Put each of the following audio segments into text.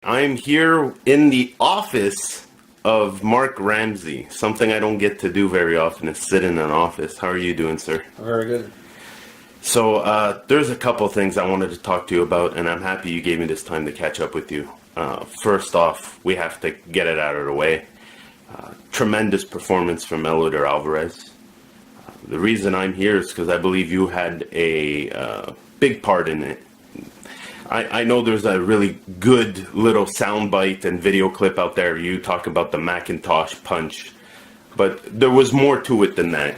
I'm here in the office of Marc Ramsay. Something I don't get to do very often is sit in an office. How are you doing, sir? Very good. So there's a couple things I wanted to talk to you about, and I'm happy you gave me this time to catch up with you. First off, we have to get it out of the way. Tremendous performance from Eleider Alvarez. The reason I'm here is because I believe you had a big part in it. I know there's a really good little soundbite and video clip out there. You talk about the Macintosh punch, but there was more to it than that.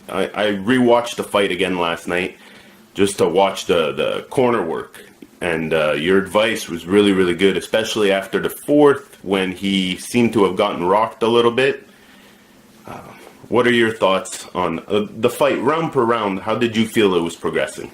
I rewatched the fight again last night just to watch the corner work, and your advice was really, really good, especially after the fourth when he seemed to have gotten rocked a little bit. What are your thoughts on the fight round per round? How did you feel it was progressing?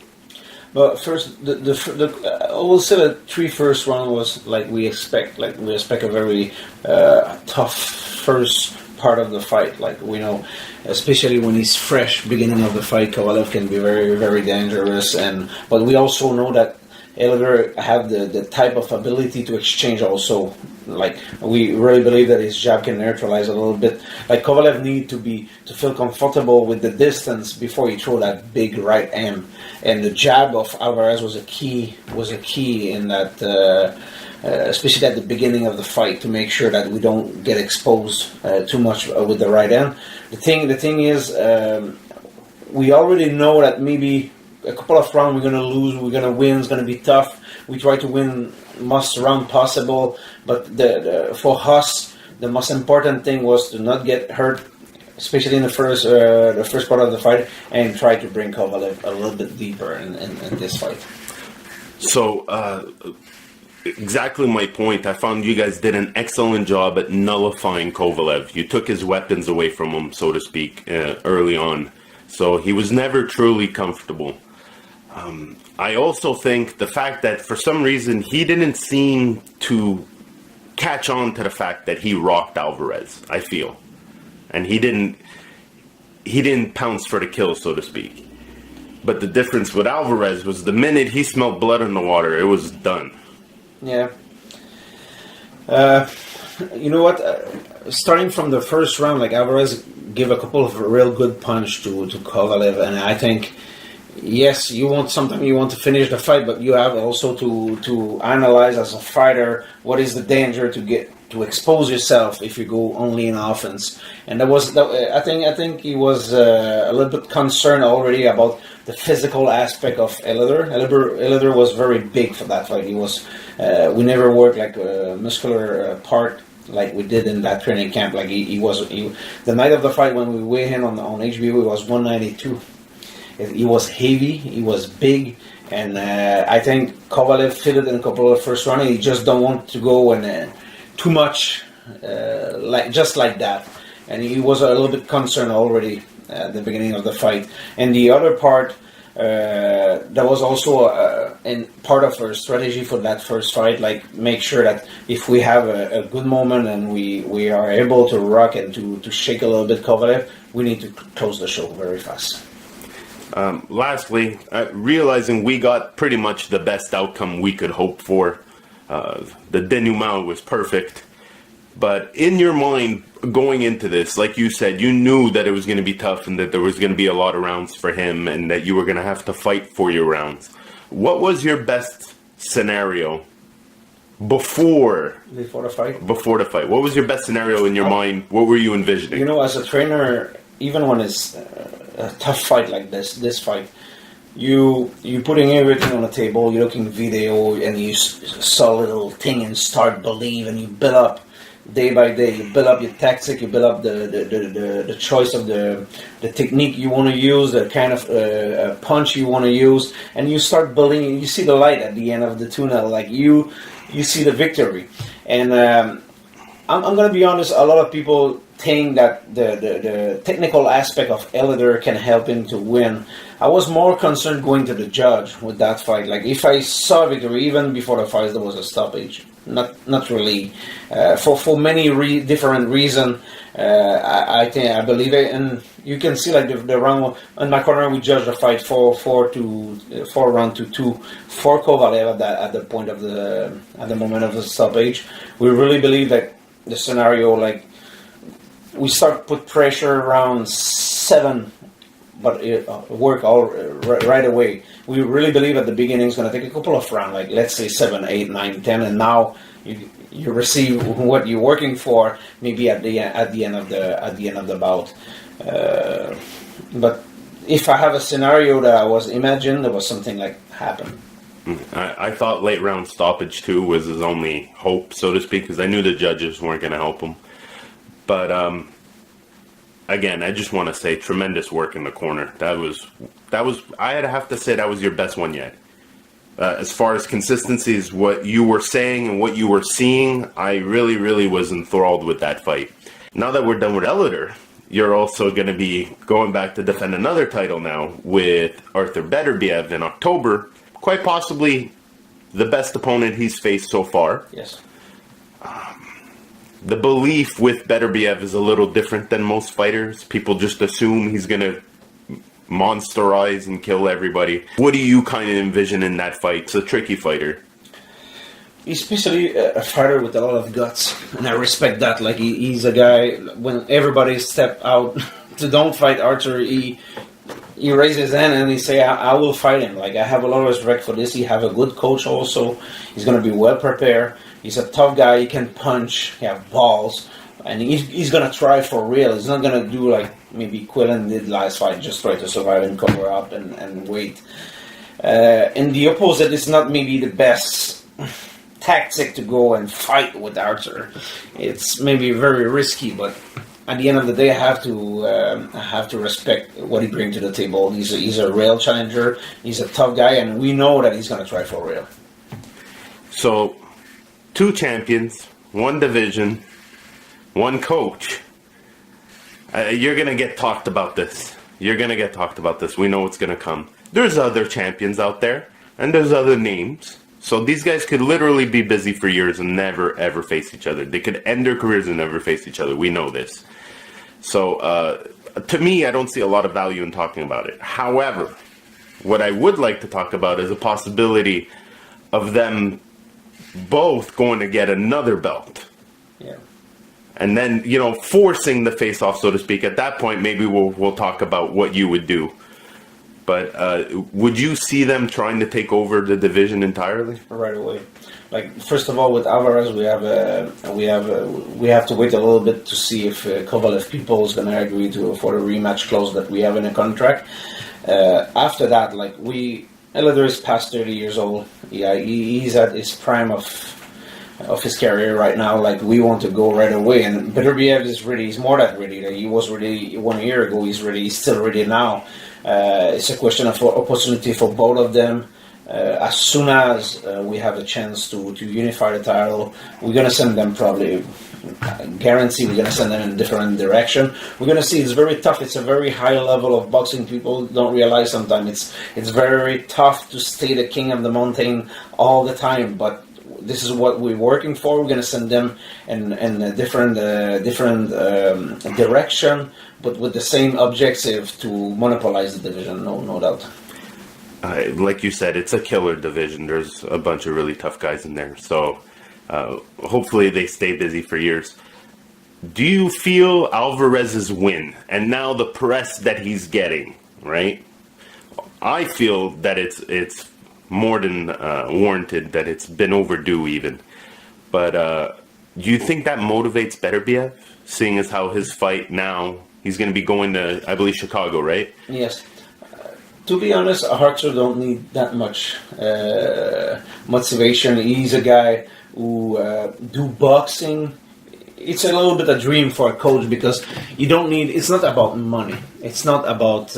But first, I will say the three first round was like we expect. Like we expect a very tough first part of the fight. Like we know, especially when he's fresh, beginning of the fight, Kovalev can be very, very dangerous. But we also know that Eleider have the type of ability to exchange also. Like we really believe that his jab can neutralize a little bit. Like Kovalev need to feel comfortable with the distance before he throw that big right hand. And the jab of Alvarez was a key in that, especially at the beginning of the fight, to make sure that we don't get exposed too much with the right hand. The thing is, we already know that maybe a couple of rounds we're going to lose, we're going to win, it's going to be tough. We try to win most round possible, but for us, the most important thing was to not get hurt, especially in the first part of the fight, and try to bring Kovalev a little bit deeper in this fight. So, exactly my point. I found you guys did an excellent job at nullifying Kovalev. You took his weapons away from him, so to speak, early on. So he was never truly comfortable. I also think the fact that for some reason he didn't seem to catch on to the fact that he rocked Alvarez, I feel. And he didn't pounce for the kill, so to speak. But the difference with Alvarez was the minute he smelled blood in the water, it was done. Yeah. You know what? Starting from the first round, like Alvarez gave a couple of real good punch to Kovalev, and I think, yes, you want to finish the fight, but you have also to analyze as a fighter what is the danger to expose yourself if you go only in offense. And I think he was a little bit concerned already about the physical aspect of Eleider. Eleider was very big for that fight. He was we never worked like a muscular part like we did in that training camp. Like he the night of the fight when we weighed him on HBO, it was 192. He was heavy, he was big, and I think Kovalev fitted in a couple of first rounds. He just don't want to go and too much like that, and he was a little bit concerned already at the beginning of the fight. And the other part, that was also in part of our strategy for that first fight, like make sure that if we have a good moment and we are able to rock and to shake a little bit Kovalev, we need to close the show very fast. Lastly, realizing we got pretty much the best outcome we could hope for. The denouement was perfect. But in your mind, going into this, like you said, you knew that it was going to be tough and that there was going to be a lot of rounds for him and that you were going to have to fight for your rounds. What was your best scenario before the fight? Before the fight. What was your best scenario in your mind? What were you envisioning? You know, as a trainer, even when it's a tough fight like this fight, you putting everything on the table, you're looking video, and you saw a little thing and start believe, and you build up day by day. You build up your tactic, you build up the choice of the technique you want to use, the kind of punch you want to use, and you start building. You see the light at the end of the tunnel, like you see the victory. And I'm going to be honest, a lot of people think that the technical aspect of Eleider can help him to win. I was more concerned going to the judge with that fight. Like if I saw victory, even before the fight, there was a stoppage. Not really. For many different reasons, I believe it. And you can see like the round in my corner we judged the fight 4-2 for Kovalev at the point of at the moment of the stoppage. We really believe that the scenario, like, we start put pressure around 7, but it work all right away. We really believe at the beginning it's going to take a couple of rounds, like let's say 7, 8, 9, 10, and now you receive what you're working for maybe at the end of the bout. But if I have a scenario that I was imagined, there was something like happen. I thought late round stoppage too was his only hope, so to speak, because I knew the judges weren't going to help him. But again, I just want to say tremendous work in the corner. That was I'd have to say that was your best one yet. As far as consistency is what you were saying and what you were seeing, I really, really was enthralled with that fight. Now that we're done with Eleider, you're also going to be going back to defend another title now with Artur Beterbiev in October. Quite possibly the best opponent he's faced so far. Yes. The belief with Beterbiev is a little different than most fighters. People just assume he's going to monsterize and kill everybody. What do you kind of envision in that fight? It's a tricky fighter. He's basically a fighter with a lot of guts, and I respect that. Like, he's a guy, when everybody step out to don't fight Artur, he raises his hand and he say, I will fight him. Like, I have a lot of respect for this. He have a good coach also. He's going to be well prepared. He's a tough guy. He can punch. He have balls. And he's going to try for real. He's not going to do like maybe Quillen did last fight, just try to survive and cover up and wait. And the opposite is not maybe the best tactic to go and fight with Artur. It's maybe very risky, but at the end of the day, I have to respect what he brings to the table. He's a real challenger. He's a tough guy, and we know that he's going to try for real. So, 2 champions, 1 division, 1 coach. You're going to get talked about this. You're going to get talked about this. We know what's going to come. There's other champions out there, and there's other names. So these guys could literally be busy for years and never, ever face each other. They could end their careers and never face each other. We know this. So, to me, I don't see a lot of value in talking about it. However, what I would like to talk about is a possibility of them both going to get another belt. Yeah. And then, forcing the face-off, so to speak. At that point, maybe we'll talk about what you would do. But would you see them trying to take over the division entirely? Right away. Like, first of all, with Alvarez, we have to wait a little bit to see if Kovalev people is going to agree for the rematch clause that we have in the contract. After that, like, Eleider is past 30 years old. Yeah, he's at his prime of his career right now. Like, we want to go right away, and Beterbiev is ready. He's more than ready. Like, he was ready 1 year ago. He's ready. He's still ready now. It's a question of opportunity for both of them. As soon as we have a chance to unify the title, we're going to send them probably, guarantee we're going to send them in a different direction. We're going to see it's very tough. It's a very high level of boxing. People don't realize sometimes it's very tough to stay the king of the mountain all the time, but this is what we're working for. We're going to send them in a different direction, but with the same objective to monopolize the division, no doubt. Like you said, it's a killer division. There's a bunch of really tough guys in there. So hopefully they stay busy for years. Do you feel Alvarez's win, and now the press that he's getting, right? I feel that it's more than warranted, that it's been overdue even. But do you think that motivates Beterbiev, seeing as how his fight now, he's going to be going to, I believe, Chicago, right? Yes. To be honest, Artur don't need that much motivation. He's a guy who do boxing. It's a little bit a dream for a coach, because you don't need. It's not about money. It's not about.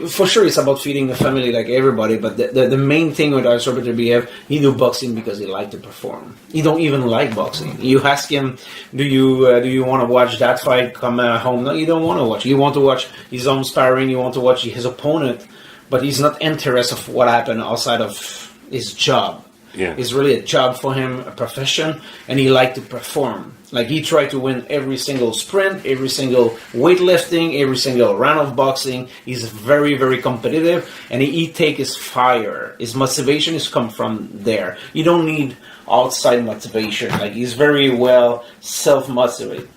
For sure, it's about feeding the family like everybody. But the main thing with Artur Beterbiev, he do boxing because he like to perform. He don't even like boxing. You ask him, do you want to watch that fight come home? No, you don't want to watch. You want to watch his own sparring. You want to watch his opponent, but he's not interested of what happened outside of his job. Yeah. It's really a job for him, a profession, and he liked to perform. Like he tried to win every single sprint, every single weightlifting, every single round of boxing. He's very, very competitive, and he take his fire. His motivation is come from there. You don't need outside motivation. Like he's very well self-motivated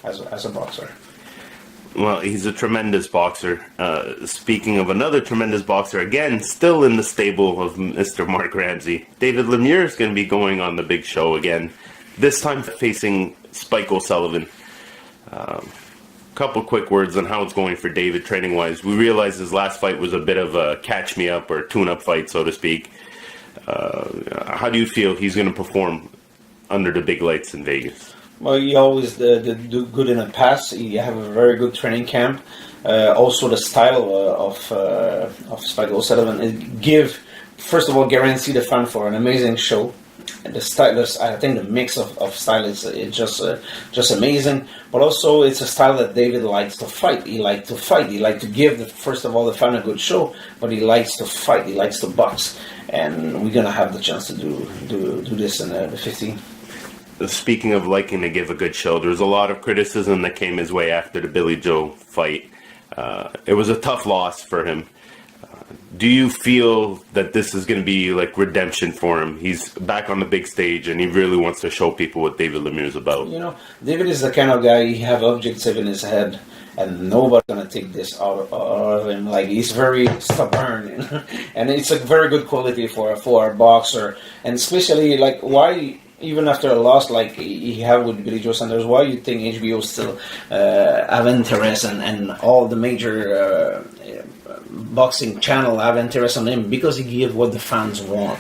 as a boxer. Well, he's a tremendous boxer. Speaking of another tremendous boxer, again, still in the stable of Mr. Marc Ramsay, David Lemieux is going to be going on the big show again, this time facing Spike O'Sullivan. Couple quick words on how it's going for David training-wise. We realized his last fight was a bit of a catch-me-up or tune-up fight, so to speak. How do you feel he's going to perform under the big lights in Vegas? Well, he always did do good in the past. He have a very good training camp. Also, the style of Spike O'Sullivan first of all, guarantee the fan for an amazing show. And the style, I think the mix of style is just amazing. But also, it's a style that David likes to fight. He likes to fight. He likes to give first of all the fan a good show. But he likes to fight. He likes to box. And we're gonna have the chance to do this in the 15th. Speaking of liking to give a good show, there's a lot of criticism that came his way after the Billy Joe fight. It was a tough loss for him. Do you feel that this is going to be like redemption for him? He's back on the big stage and he really wants to show people what David Lemieux is about. You know, David is the kind of guy, he have objective in his head and nobody's going to take this out of him. Like, he's very stubborn, you know? And it's a very good quality for a boxer. And especially, like, why... Even after a loss like he had with Billy Joe Saunders, why you think HBO still have interest and all the major boxing channel have interest on him? Because he gives what the fans want.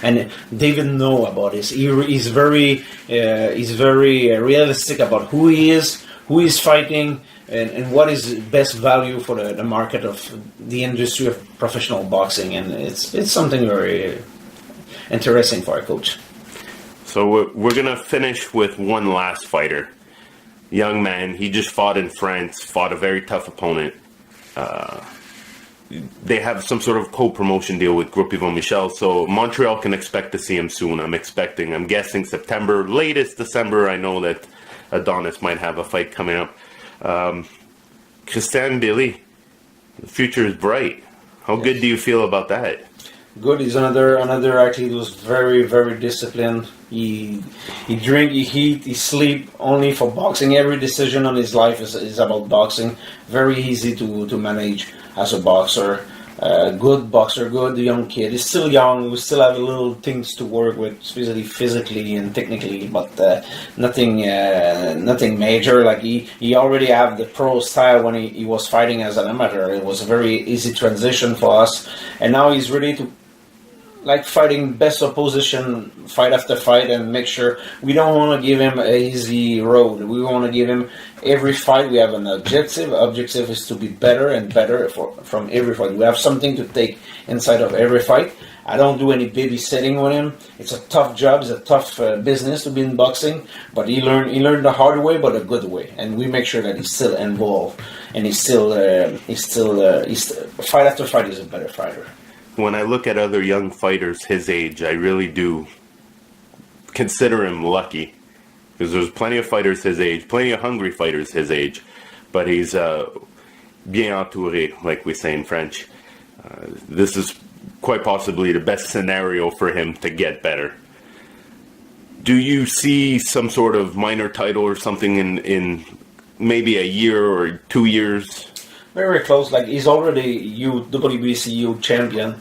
And David know about this. He's very realistic about who he is, who he's fighting, and what is best value for the market of the industry of professional boxing. And it's something very interesting for a coach. So we're going to finish with one last fighter. Young man, he just fought in France, fought a very tough opponent. They have some sort of co-promotion deal with Groupe Yvon Michel, so Montreal can expect to see him soon. I'm guessing September, latest December. I know that Adonis might have a fight coming up. Christian Mbilli, the future is bright. How good do you feel about that? Good. He's another athlete who's very, very disciplined. He drink, he eat, he sleep only for boxing. Every decision on his life is about boxing. Very easy to manage as a boxer. Good boxer, good young kid. He's still young. We still have little things to work with, especially physically and technically, but nothing major. Like he already have the pro style when he was fighting as an amateur. It was a very easy transition for us, and now he's ready to. Like fighting best opposition fight after fight and make sure we don't want to give him an easy road. We want to give him every fight. We have an objective. Objective is to be better and better from every fight. We have something to take inside of every fight. I don't do any babysitting with him. It's a tough job. It's a tough business to be in boxing. But he learned the hard way, but a good way. And we make sure that he's still involved and he's still fight after fight. He's a better fighter. When I look at other young fighters his age, I really do consider him lucky. Because there's plenty of fighters his age, plenty of hungry fighters his age. But he's bien entouré, like we say in French. This is quite possibly the best scenario for him to get better. Do you see some sort of minor title or something in maybe a year or 2 years? Very close. Like he's already WBC champion.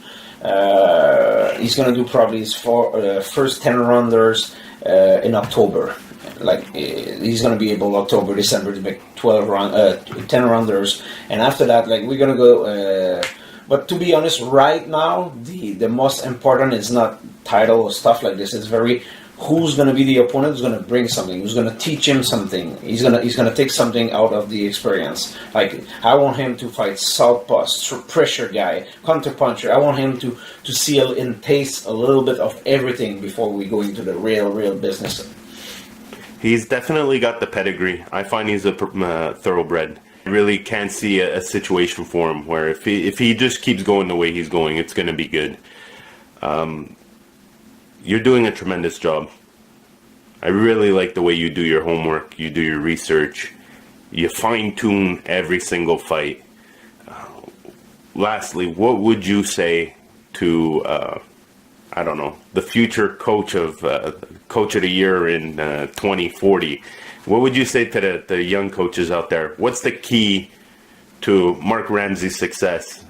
He's gonna do probably his first 10 rounders in October. Like he's gonna be able October, December to make 10 rounders, and after that, like we're gonna go. But to be honest, right now the most important is not title or stuff like this. It's very who's going to be the opponent, who's going to bring something, who's going to teach him something. He's going to take something out of the experience. Like, I want him to fight southpaw, pressure guy, counter puncher. I want him to see and taste a little bit of everything before we go into the real business. He's definitely got the pedigree. I find he's a thoroughbred. I really can't see a situation for him where if he just keeps going the way he's going, it's going to be good. you're doing a tremendous job. I really like the way you do your homework, you do your research, you fine-tune every single fight. Lastly, what would you say to, I don't know, the future coach of the year in 2040? What would you say to the young coaches out there? What's the key to Marc Ramsay's success,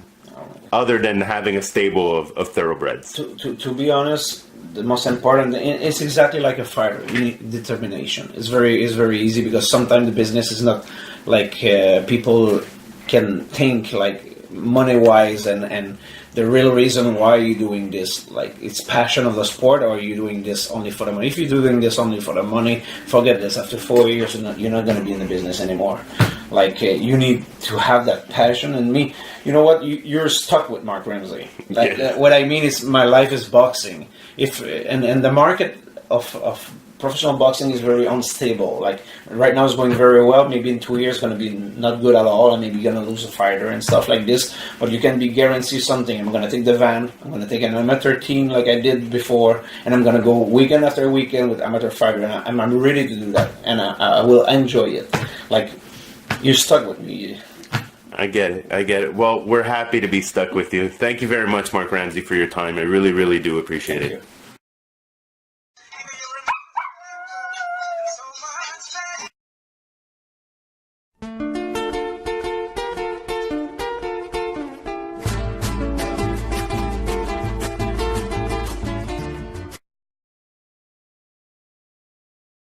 other than having a stable of thoroughbreds? To be honest, the most important, it's exactly like a fighter. You need determination. It's very easy, because sometimes the business is not like people can think, like money-wise, and the real reason why you're doing this, like it's passion of the sport, or you're doing this only for the money. If you're doing this only for the money, forget this. After 4 years, you're not going to be in the business anymore. Like you need to have that passion. And me, you know what? You're stuck with Marc Ramsay. Like, what I mean is, my life is boxing. And the market of professional boxing is very unstable. Like right now, it's going very well. Maybe in 2 years, it's going to be not good at all, and maybe you're going to lose a fighter and stuff like this. But you can be guaranteed something. I'm going to take the van. I'm going to take an amateur team like I did before, and I'm going to go weekend after weekend with amateur fighter, and I'm ready to do that, and I will enjoy it. Like, you're stuck with me. I get it. Well, we're happy to be stuck with you. Thank you very much, Marc Ramsay, for your time. I really, really do appreciate it.